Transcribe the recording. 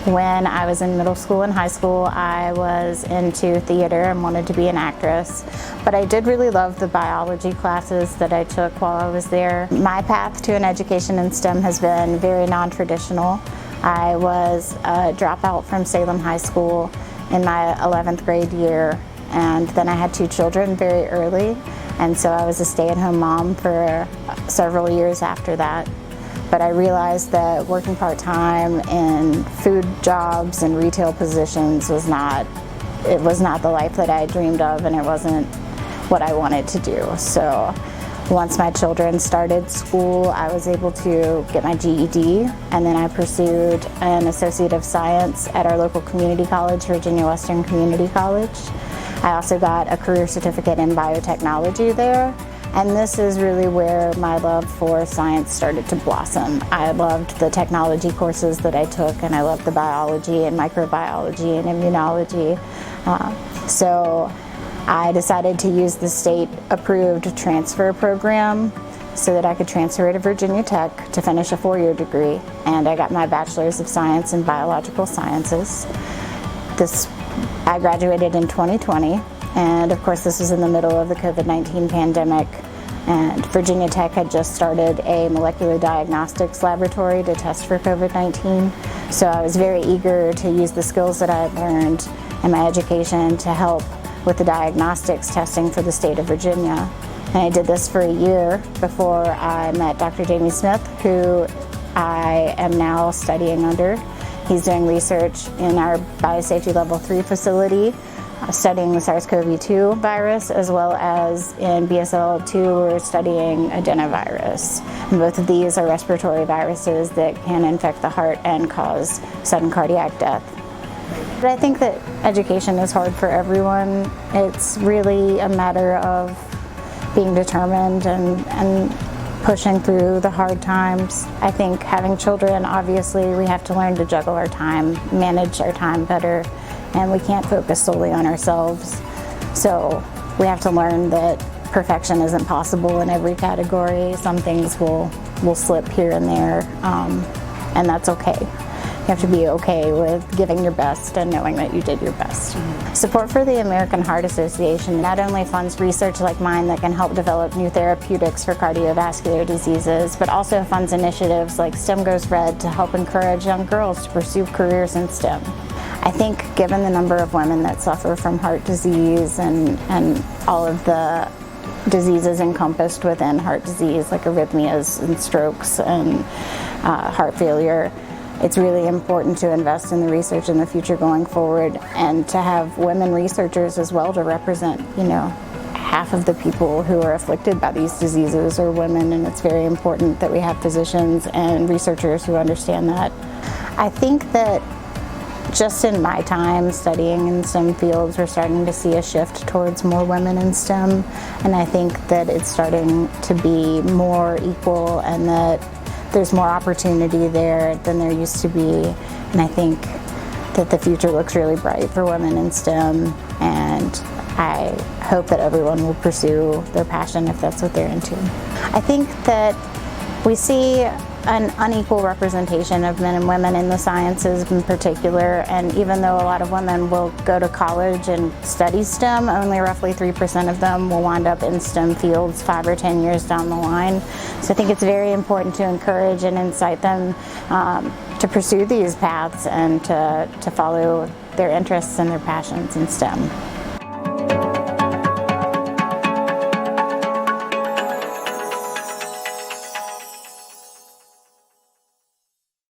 When I was in middle school and high school, I was into theater and wanted to be an actress, but I did really love the biology classes that I took while I was there. My path to an education in STEM has been very non-traditional. I was a dropout from Salem High School in my 11th grade year, and then I had 2 children very early, and so I was a stay-at-home mom for several years after that. But I realized that working part-time in food jobs and retail positions was not the life that I dreamed of, and it wasn't what I wanted to do. So once my children started school, I was able to get my GED, and then I pursued an Associate of Science at our local community college, Virginia Western Community College. I also got a career certificate in biotechnology there. And this is really where my love for science started to blossom. I loved the technology courses that I took, and I loved the biology and microbiology and immunology. So I decided to use the state-approved transfer program so that I could transfer to Virginia Tech to finish a 4-year degree. And I got my Bachelor's of Science in Biological Sciences. I graduated in 2020. And of course, this was in the middle of the COVID-19 pandemic, and Virginia Tech had just started a molecular diagnostics laboratory to test for COVID-19. So I was very eager to use the skills that I had learned in my education to help with the diagnostics testing for the state of Virginia. And I did this for a year before I met Dr. Jamie Smith, who I am now studying under. He's doing research in our Biosafety Level 3 facility, studying the SARS-CoV-2 virus, as well as in BSL-2 we're studying adenovirus. And both of these are respiratory viruses that can infect the heart and cause sudden cardiac death. But I think that education is hard for everyone. It's really a matter of being determined and pushing through the hard times. I think having children, obviously, we have to learn to juggle our time, manage our time better, and we can't focus solely on ourselves. So we have to learn that perfection isn't possible in every category. Some things will slip here and there, and that's okay. You have to be okay with giving your best and knowing that you did your best. Support for the American Heart Association not only funds research like mine that can help develop new therapeutics for cardiovascular diseases, but also funds initiatives like STEM Goes Red to help encourage young girls to pursue careers in STEM. I think given the number of women that suffer from heart disease and all of the diseases encompassed within heart disease, like arrhythmias and strokes and heart failure, it's really important to invest in the research in the future going forward, and to have women researchers as well to represent, half of the people who are afflicted by these diseases are women, and it's very important that we have physicians and researchers who understand that. I think that just in my time studying in STEM fields, we're starting to see a shift towards more women in STEM, and I think that it's starting to be more equal and that there's more opportunity there than there used to be. And I think that the future looks really bright for women in STEM, and I hope that everyone will pursue their passion if that's what they're into. I think that we see an unequal representation of men and women in the sciences in particular, and even though a lot of women will go to college and study STEM, only roughly 3% of them will wind up in STEM fields 5 or 10 years down the line. So I think it's very important to encourage and incite them to pursue these paths and to follow their interests and their passions in STEM.